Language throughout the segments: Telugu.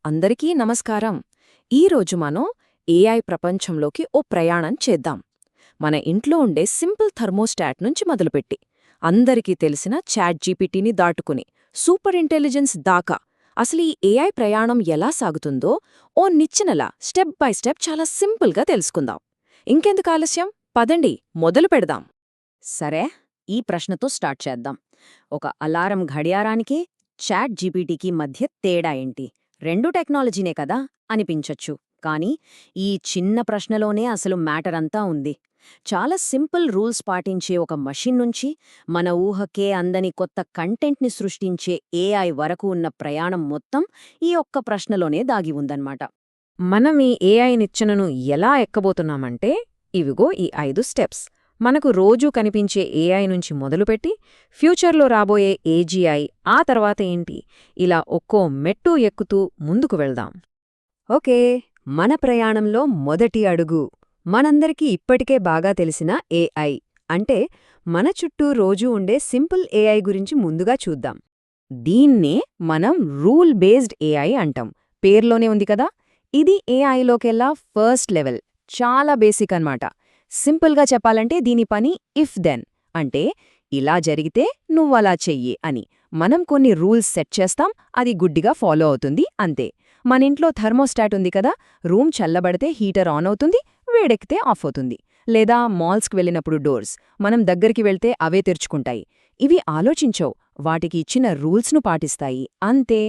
అందరికీ నమస్కారం. ఈరోజు మనం ఏఐ ప్రపంచంలోకి ఓ ప్రయాణం చేద్దాం. మన ఇంట్లో ఉండే సింపుల్ థర్మోస్టాట్ నుంచి మొదలుపెట్టి అందరికీ తెలిసిన చాట్ జీపీటీని దాటుకుని సూపర్ ఇంటెలిజెన్స్ దాకా అసలు ఈ ఏఐ ప్రయాణం ఎలా సాగుతుందో ఓ నిచ్చెనలా స్టెప్ బై స్టెప్ చాలా సింపుల్గా తెలుసుకుందాం. ఇంకెందుకు ఆలస్యం, పదండి మొదలు పెడదాం. సరే, ఈ ప్రశ్నతో స్టార్ట్ చేద్దాం. ఒక అలారం ఘడియారానికి చాట్ జీపీటీకి మధ్య తేడా ఏంటి? రెండు టెక్నాలజీనే కదా అనిపించొచ్చు, కానీ ఈ చిన్న ప్రశ్నలోనే అసలు మ్యాటర్ అంతా ఉంది. చాలా సింపుల్ రూల్స్ పాటించే ఒక మషిన్ నుంచి మన ఊహకే అందని కొత్త కంటెంట్ని సృష్టించే ఏఐ వరకు ఉన్న ప్రయాణం మొత్తం ఈ ఒక్క ప్రశ్నలోనే దాగి ఉందన్నమాట. మనం ఈ ఏఐ నిచ్చెనను ఎలా ఎక్కబోతున్నామంటే, ఇవిగో ఈ 5 స్టెప్స్. మనకు రోజూ కనిపించే ఏఐ నుంచి మొదలుపెట్టి ఫ్యూచర్లో రాబోయే ఏజీఐ, ఆ తర్వాత ఏంటి, ఇలా ఒక్కో మెట్టు ఎక్కుతూ ముందుకు వెళ్దాం. ఓకే, మన ప్రయాణంలో మొదటి అడుగు మనందరికీ ఇప్పటికే బాగా తెలిసిన ఏఐ. అంటే మన చుట్టూ రోజూ ఉండే సింపుల్ ఏఐ గురించి ముందుగా చూద్దాం. దీన్నే మనం రూల్ బేస్డ్ ఏఐ అంటాం. పేర్లోనే ఉంది కదా. ఇది ఏఐలోకెల్లా ఫస్ట్ లెవెల్, చాలా బేసిక్ అన్నమాట. సింపుల్గా చెప్పాలంటే దీని పని ఇఫ్ దెన్, అంటే ఇలా జరిగితే నువ్వలా చెయ్యి అని. మనం కొన్ని రూల్స్ సెట్ చేస్తాం, అది గుడ్డిగా ఫాలో అవుతుంది, అంతే. మనింట్లో థర్మోస్టాట్ ఉంది కదా, రూమ్ చల్లబడితే హీటర్ ఆన్ అవుతుంది, వేడెక్కితే ఆఫ్ అవుతుంది. లేదా మాల్స్కి వెళ్ళినప్పుడు డోర్స్ మనం దగ్గరికి వెళ్తే అవే తెరుచుకుంటాయి. ఇవి ఆలోచించవు, వాటికి ఇచ్చిన రూల్స్ను పాటిస్తాయి, అంతే.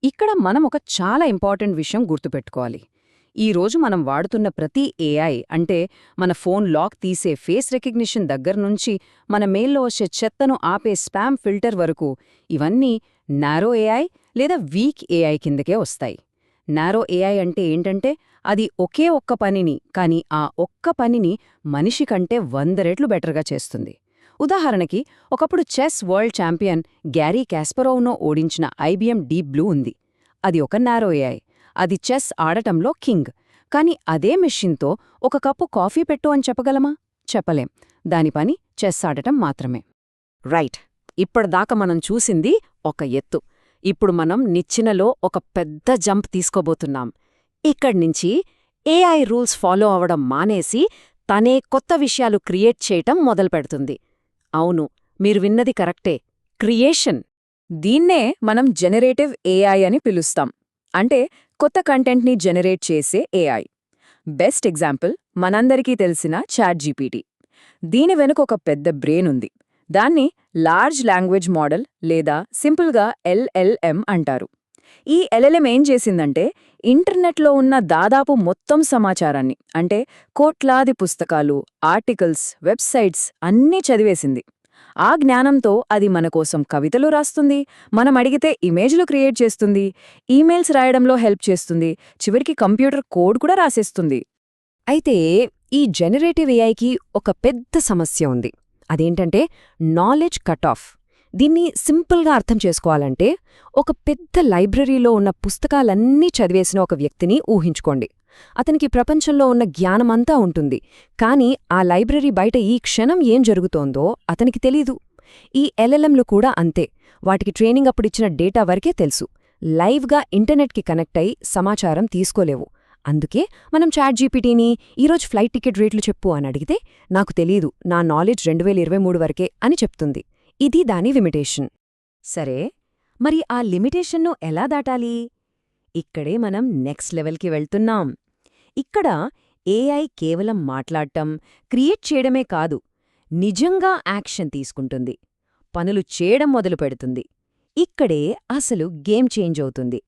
ఇక్కడ మనం ఒక చాలా ఇంపార్టెంట్ విషయం గుర్తుపెట్టుకోవాలి. ఈరోజు మనం వాడుతున్న ప్రతి ఏఐ, అంటే మన ఫోన్ లాక్ తీసే ఫేస్ రికగ్నిషన్ దగ్గర్నుంచి మన మెయిల్లో వచ్చే చెత్తను ఆపే స్పామ్ ఫిల్టర్ వరకు, ఇవన్నీ నారో ఏఐ లేదా వీక్ ఏఐ కిందకే వస్తాయి. నారో ఏఐ అంటే ఏంటంటే, అది ఒకే ఒక్క పనిని, కానీ ఆ ఒక్క పనిని మనిషి కంటే 100 రెట్లు బెటర్గా చేస్తుంది. ఉదాహరణకి, ఒకప్పుడు చెస్ వరల్డ్ ఛాంపియన్ గ్యారీ కాస్పరోవ్ను ఓడించిన ఐబిఎం డీప్ బ్లూ ఉంది. అది ఒక నారో ఏఐ. అది చెస్ ఆడటంలో కింగ్. కాని అదే మెషిన్తో ఒక కప్పు కాఫీ పెట్టు అని చెప్పగలమా? చెప్పలేం. దాని పని చెస్ ఆడటం మాత్రమే. రైట్. ఇప్పటిదాకా మనం చూసింది ఒక ఎత్తు. ఇప్పుడు మనం నిచ్చెనలో ఒక పెద్ద జంప్ తీసుకోబోతున్నాం. ఇక్కడ్నించి ఏఐ రూల్స్ ఫాలో అవడం మానేసి తనే కొత్త విషయాలు క్రియేట్ చేయటం మొదలుపెడుతుంది. అవును, మీరు విన్నది కరెక్టే, క్రియేషన్. దీన్నే మనం జెనరేటివ్ ఏఐ అని పిలుస్తాం. అంటే కొత్త కంటెంట్ని జెనరేట్ చేసే ఏఐ. బెస్ట్ ఎగ్జాంపుల్ మనందరికీ తెలిసిన చాట్ జీపీటీ. దీని వెనుక ఒక పెద్ద బ్రెయిన్ ఉంది. దాన్ని లార్జ్ లాంగ్వేజ్ మోడల్ లేదా సింపుల్గా ఎల్ఎల్ఎం అంటారు. ఈ ఎల్ఎల్ఎం ఏం చేసిందంటే, ఇంటర్నెట్లో ఉన్న దాదాపు మొత్తం సమాచారాన్ని, అంటే కోట్లాది పుస్తకాలు, ఆర్టికల్స్, వెబ్సైట్స్ అన్నీ చదివేసింది. ఆ జ్ఞానంతో అది మనకోసం కవితలు రాస్తుంది, మనం అడిగితే ఇమేజ్లు క్రియేట్ చేస్తుంది, ఈమెయిల్స్ రాయడంలో హెల్ప్ చేస్తుంది, చివరికి కంప్యూటర్ కోడ్ కూడా రాసేస్తుంది. అయితే ఈ జనరేటివ్ ఏఐకి ఒక పెద్ద సమస్య ఉంది. అదేంటంటే నాలెడ్జ్ కట్ ఆఫ్. దీన్ని సింపుల్గా అర్థం చేసుకోవాలంటే, ఒక పెద్ద లైబ్రరీలో ఉన్న పుస్తకాలన్నీ చదివేసిన ఒక వ్యక్తిని ఊహించుకోండి. అతనికి ప్రపంచంలో ఉన్న జ్ఞానమంతా ఉంటుంది, కానీ ఆ లైబ్రరీ బయట ఈ క్షణం ఏం జరుగుతోందో అతనికి తెలీదు. ఈ ఎల్ఎల్ఎంలు కూడా అంతే. వాటికి ట్రైనింగ్ అప్పుడిచ్చిన డేటా వరకే తెలుసు. లైవ్గా ఇంటర్నెట్కి కనెక్ట్ అయి సమాచారం తీసుకోలేవు. అందుకే మనం చాట్ జీపీటీని ఈరోజు ఫ్లైట్ టికెట్ రేట్లు చెప్పు అని అడిగితే, నాకు తెలీదు, నా నాలెడ్జ్ 2023 వరకే అని చెప్తుంది. ఇది దాని లిమిటేషన్. సరే, మరి ఆ లిమిటేషన్ను ఎలా దాటాలి? ఇక్కడే మనం నెక్స్ట్ లెవెల్కి వెళ్తున్నాం. ఇక్కడ ఏఐ కేవలం మాట్లాడటం, క్రియేట్ చేయడమే కాదు, నిజంగా యాక్షన్ తీసుకుంటుంది, పనులు చేయడం మొదలుపెడుతుంది. ఇక్కడే అసలు గేమ్ చేంజ్ అవుతుంది.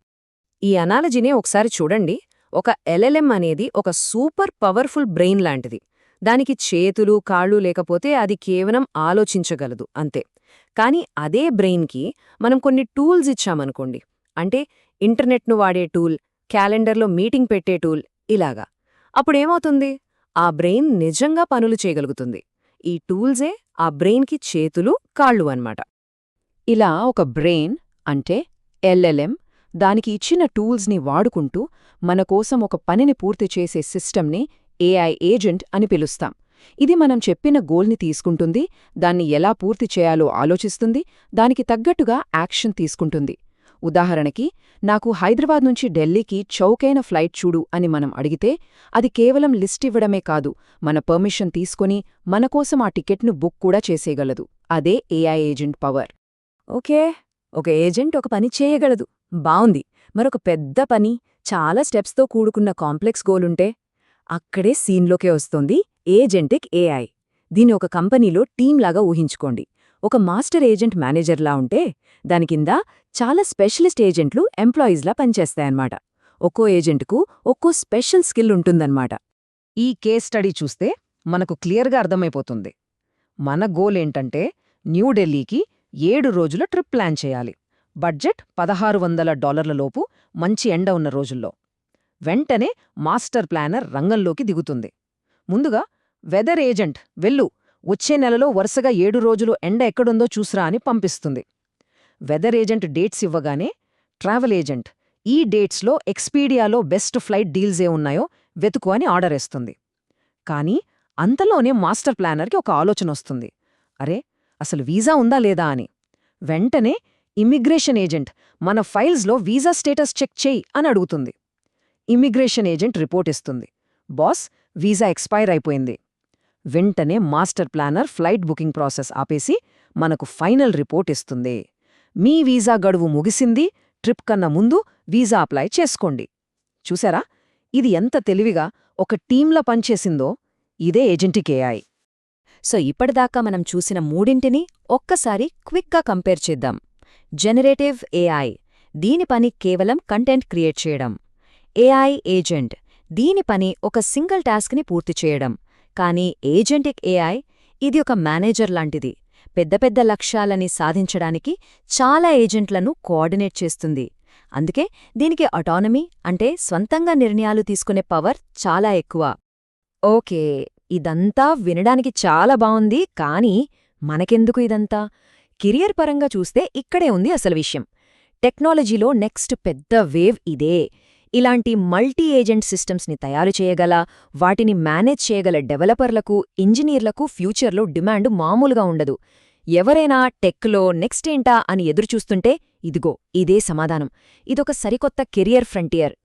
ఈ అనాలజీనే ఒకసారి చూడండి. ఒక ఎల్ఎల్ఎం అనేది ఒక సూపర్ పవర్ఫుల్ బ్రెయిన్ లాంటిది. దానికి చేతులు, కాళ్ళు లేకపోతే అది కేవలం ఆలోచించగలదు, అంతే. కానీ అదే బ్రెయిన్కి మనం కొన్ని టూల్స్ ఇచ్చామనుకోండి, అంటే ఇంటర్నెట్ను వాడే టూల్, క్యాలెండర్లో మీటింగ్ పెట్టే టూల్, ఇలాగా. అప్పుడేమవుతుంది? ఆ బ్రెయిన్ నిజంగా పనులు చేయగలుగుతుంది. ఈ టూల్సే ఆ బ్రెయిన్కి చేతులు, కాళ్ళు అన్నమాట. ఇలా ఒక బ్రెయిన్, అంటే ఎల్ఎల్ఎం, దానికి ఇచ్చిన టూల్స్ని వాడుకుంటూ మనకోసం ఒక పనిని పూర్తి చేసే సిస్టమ్ని ఏఐ ఏజెంట్ అని పిలుస్తాం. ఇది మనం చెప్పిన గోల్ని తీసుకుంటుంది, దాన్ని ఎలా పూర్తి చేయాలో ఆలోచిస్తుంది, దానికి తగ్గట్టుగా యాక్షన్ తీసుకుంటుంది. ఉదాహరణకి, నాకు హైదరాబాద్ నుంచి ఢిల్లీకి చౌకైన ఫ్లైట్ చూడు అని మనం అడిగితే అది కేవలం లిస్ట్ ఇవ్వడమే కాదు, మన పర్మిషన్ తీసుకొని మనకోసం ఆ టికెట్ను బుక్ కూడా చేసేయగలదు. అదే ఏఐ ఏజెంట్ పవర్. ఓకే, ఒక ఏజెంట్ ఒక పని చేయగలదు, బావుంది. మరొక పెద్ద పని, చాలా స్టెప్స్తో కూడుకున్న కాంప్లెక్స్ గోలుంటే? అక్కడే సీన్లోకే వస్తోంది ఏజెంటిక్ ఏఐ. దీన్ని ఒక కంపెనీలో టీంలాగా ఊహించుకోండి. ఒక మాస్టర్ ఏజెంట్ మేనేజర్లా ఉంటే, దాని కింద చాలా స్పెషలిస్ట్ ఏజెంట్లు ఎంప్లాయీస్లా పనిచేస్తాయన్నమాట. ఒక్కో ఏజెంట్కు ఒక్కో స్పెషల్ స్కిల్ ఉంటుందన్నమాట. ఈ కేస్ స్టడీ చూస్తే మనకు క్లియర్గా అర్థమైపోతుంది. మన గోల్ ఏంటంటే, న్యూఢిల్లీకి 7 రోజుల ట్రిప్ ప్లాన్ చేయాలి. బడ్జెట్ $1600 లోపు, మంచి ఎండ ఉన్న రోజుల్లో. వెంటనే మాస్టర్ ప్లానర్ రంగంలోకి దిగుతుంది. ముందుగా వెదర్ ఏజెంట్ వెళ్ళు, వచ్చే నెలలో వరుసగా 7 రోజులు ఎండ ఎక్కడుందో చూస్రా అని పంపిస్తుంది. వెదర్ ఏజెంట్ డేట్స్ ఇవ్వగానే ట్రావెల్ ఏజెంట్ ఈ డేట్స్లో ఎక్స్పీడియాలో బెస్ట్ ఫ్లైట్ డీల్సే ఉన్నాయో వెతుకు అని ఆర్డర్ ఇస్తుంది. కానీ అంతలోనే మాస్టర్ ప్లానర్కి ఒక ఆలోచనొస్తుంది. అరే, అసలు వీసా ఉందా లేదా అని. వెంటనే ఇమ్మిగ్రేషన్ ఏజెంట్ మన ఫైల్స్లో వీసా స్టేటస్ చెక్ చేయి అని అడుగుతుంది. ఇమ్మిగ్రేషన్ ఏజెంట్ రిపోర్ట్ ఇస్తుంది, బాస్, వీసా ఎక్స్పైర్ అయిపోయింది. వెంటనే master planner flight booking process ఆపేసి మనకు ఫైనల్ రిపోర్ట్ ఇస్తుంది. మీ వీసా గడువు ముగిసింది, ట్రిప్ కన్నా ముందు వీసా అప్లై చేసుకోండి. చూసారా, ఇది ఎంత తెలివిగా ఒక టీంలా పనిచేసిందో? ఇదే ఏజెంటిక్ ఏఐ. సో ఇప్పటిదాకా మనం చూసిన మూడింటిని ఒక్కసారి క్విక్గా కంపేర్ చేద్దాం. జనరేటివ్ ఏఐ, దీని పని కేవలం కంటెంట్ క్రియేట్ చేయడం. ఏఐ ఏజెంట్, దీని పని ఒక సింగిల్ టాస్క్ని పూర్తి చేయడం. కానీ ఏజెంటిక్ ఏఐ, ఇది ఒక మేనేజర్ లాంటిది. పెద్ద పెద్ద లక్ష్యాలని సాధించడానికి చాలా ఏజెంట్లను కోఆర్డినేట్ చేస్తుంది. అందుకే దీనికి అటానమీ, అంటే స్వంతంగా నిర్ణయాలు తీసుకునే పవర్ చాలా ఎక్కువ. ఓకే, ఇదంతా వినడానికి చాలా బావుంది, కానీ మనకెందుకు ఇదంతా? కెరియర్ పరంగా చూస్తే ఇక్కడే ఉంది అసలు విషయం. టెక్నాలజీలో నెక్స్ట్ పెద్ద వేవ్ ఇదే. ఇలాంటి మల్టీ ఏజెంట్ సిస్టమ్స్ని తయారు చేయగల, వాటిని మేనేజ్ చేయగల డెవలపర్లకు, ఇంజనీర్లకు ఫ్యూచర్లో డిమాండ్ మామూలుగా ఉండదు. ఎవరైనా టెక్లో నెక్స్ట్ ఏంటా అని ఎదురుచూస్తుంటే ఇదిగో ఇదే సమాధానం. ఇదొక సరికొత్త కెరియర్ ఫ్రంటియర్.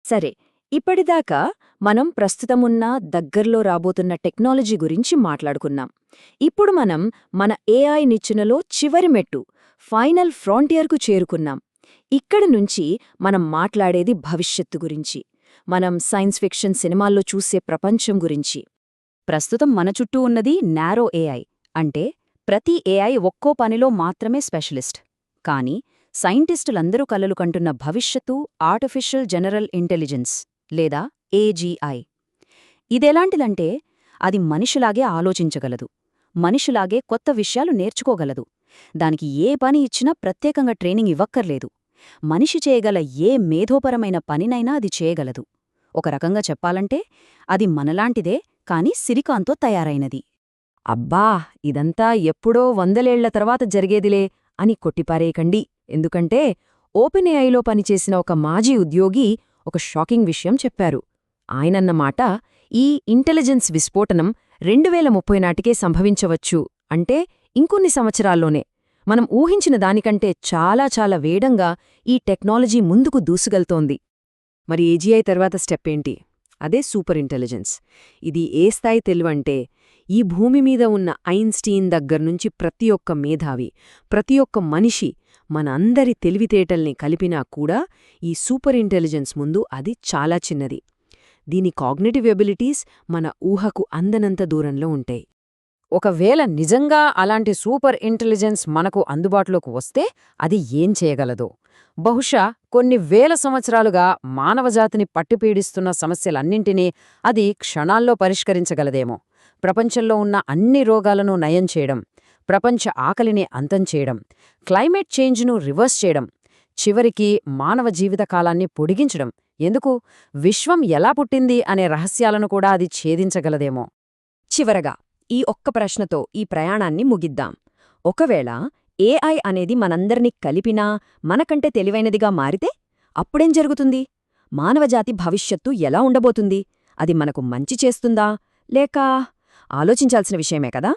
సరే, ఇప్పటిదాకా మనం ప్రస్తుతమున్న, దగ్గర్లో రాబోతున్న టెక్నాలజీ గురించి మాట్లాడుకున్నాం. ఇప్పుడు మనం మన ఏఐ నిచ్చెనలో చివరి మెట్టు, ఫైనల్ ఫ్రాంటియర్కు చేరుకున్నాం. ఇక్కడి నుంచి మనం మాట్లాడేది భవిష్యత్తు గురించి, మనం సైన్స్ ఫిక్షన్ సినిమాల్లో చూసే ప్రపంచం గురించి. ప్రస్తుతం మన చుట్టూ ఉన్నది నారో ఏఐ, అంటే ప్రతి ఏఐ ఒక్కో పనిలో మాత్రమే స్పెషలిస్ట్. కానీ సైంటిస్టులందరూ కలలు కంటున్న భవిష్యత్తు ఆర్టిఫిషియల్ జనరల్ ఇంటెలిజెన్స్, లేదా ఏజీఐ. ఇదెలాంటిదంటే, అది మనిషిలాగే ఆలోచించగలదు, మనిషిలాగే కొత్త విషయాలు నేర్చుకోగలదు. దానికి ఏ పని ఇచ్చినా ప్రత్యేకంగా ట్రైనింగ్ ఇవ్వక్కర్లేదు. మనిషి చేయగల ఏ మేధోపరమైన పనినైనా అది చేయగలదు. ఒక రకంగా చెప్పాలంటే అది మనలాంటిదే, కాని సిలికాన్తో తయారైనది. అబ్బా, ఇదంతా ఎప్పుడో 100 ఏళ్ల తర్వాత జరిగేదిలే అని కొట్టిపారేయకండి. ఎందుకంటే ఓపెన్ ఏఐలో పనిచేసిన ఒక మాజీ ఉద్యోగి ఒక షాకింగ్ విషయం చెప్పారు. ఆయనన్నమాట, ఈ ఇంటెలిజెన్స్ విస్ఫోటనం 2030 నాటికే సంభవించవచ్చు. అంటే ఇంకొన్ని సంవత్సరాల్లోనే. మనం ఊహించిన దానికంటే చాలా చాలా వేగంగా ఈ టెక్నాలజీ ముందుకు దూసుకెళ్తోంది. మరి ఏజీఐ తర్వాత స్టెప్ ఏంటి? అదే సూపర్ ఇంటెలిజెన్స్. ఇది ఏ స్థాయి తెలివంటే, ఈ భూమి మీద ఉన్న ఐన్స్టీన్ దగ్గర్నుంచి ప్రతి ఒక్క మేధావి, ప్రతి ఒక్క మనిషి, మన అందరి తెలివితేటల్ని కలిపినా కూడా ఈ సూపర్ ఇంటెలిజెన్స్ ముందు అది చాలా చిన్నది. దీని కాగ్నిటివ్ ఎబిలిటీస్ మన ఊహకు అందనంత దూరంలో ఉంటాయి. ఒకవేళ నిజంగా అలాంటి సూపర్ ఇంటెలిజెన్స్ మనకు అందుబాటులోకి వస్తే అది ఏం చేయగలదో? బహుశా కొన్ని వేల సంవత్సరాలుగా మానవజాతిని పట్టిపీడిస్తున్న సమస్యలన్నింటినీ అది క్షణాల్లో పరిష్కరించగలదేమో. ప్రపంచంలో ఉన్న అన్ని రోగాలను నయం చేయడం, ప్రపంచ ఆకలిని అంతం చేయడం, క్లైమేట్ చేంజ్ను రివర్స్ చేయడం, చివరికి మానవ జీవితకాలాన్ని పొడిగించడం, ఎందుకు విశ్వం ఎలా పుట్టింది అనే రహస్యాలను కూడా అది ఛేదించగలదేమో. చివరగా ఈ ఒక్క ప్రశ్నతో ఈ ప్రయాణాన్ని ముగిద్దాం. ఒకవేళ ఏఐ అనేది మనందర్నీ కలిపినా, మనకంటే తెలివైనదిగా మారితే అప్పుడేం జరుగుతుంది? మానవజాతి భవిష్యత్తు ఎలా ఉండబోతుంది? అది మనకు మంచి చేస్తుందా, లేక? ఆలోచించాల్సిన విషయమే కదా.